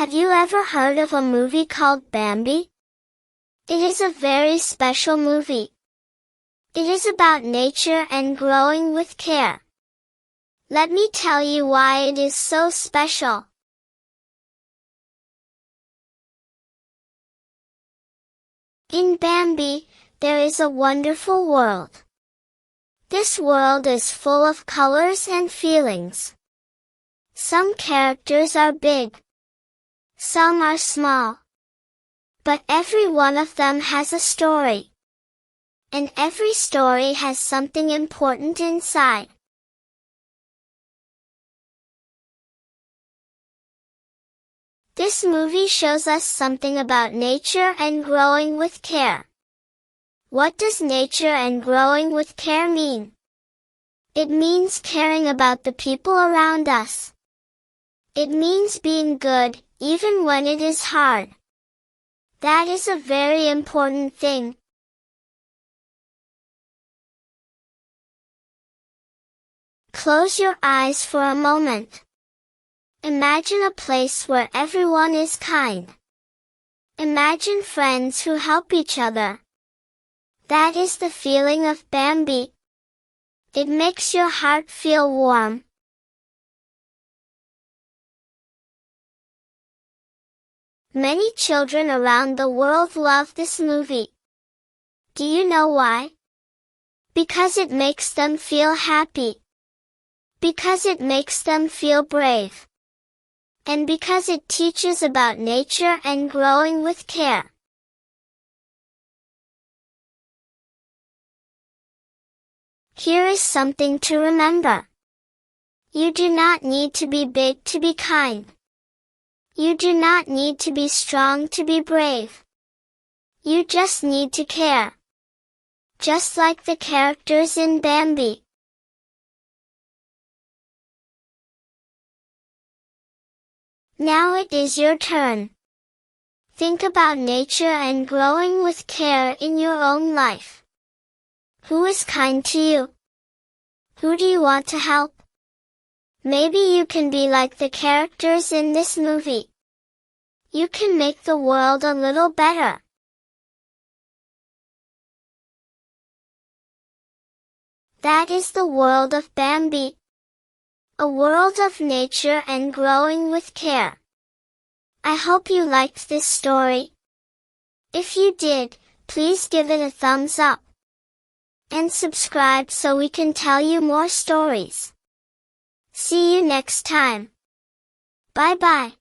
Have you ever heard of a movie called Bambi? It is a very special movie. It is about nature and growing with care. Let me tell you why it is so special. In Bambi, there is a wonderful world. This world is full of colors and feelings. Some characters are big. Some are small. But every one of them has a story. And every story has something important inside. This movie shows us something about nature and growing with care. What does nature and growing with care mean? It means caring about the people around us. It means being good, even when it is hard. That is a very important thing. Close your eyes for a moment. Imagine a place where everyone is kind. Imagine friends who help each other. That is the feeling of Bambi. It makes your heart feel warm. Many children around the world love this movie. Do you know why? Because it makes them feel happy. Because it makes them feel brave. And because it teaches about nature and growing with care. Here is something to remember. You do not need to be big to be kind. You do not need to be strong to be brave. You just need to care. Just like the characters in Bambi. Now it is your turn. Think about nature and growing with care in your own life. Who is kind to you? Who do you want to help? Maybe you can be like the characters in this movie. You can make the world a little better. That is the world of Bambi. A world of nature and growing with care. I hope you liked this story. If you did, please give it a thumbs up. And subscribe so we can tell you more stories. See you next time. Bye bye.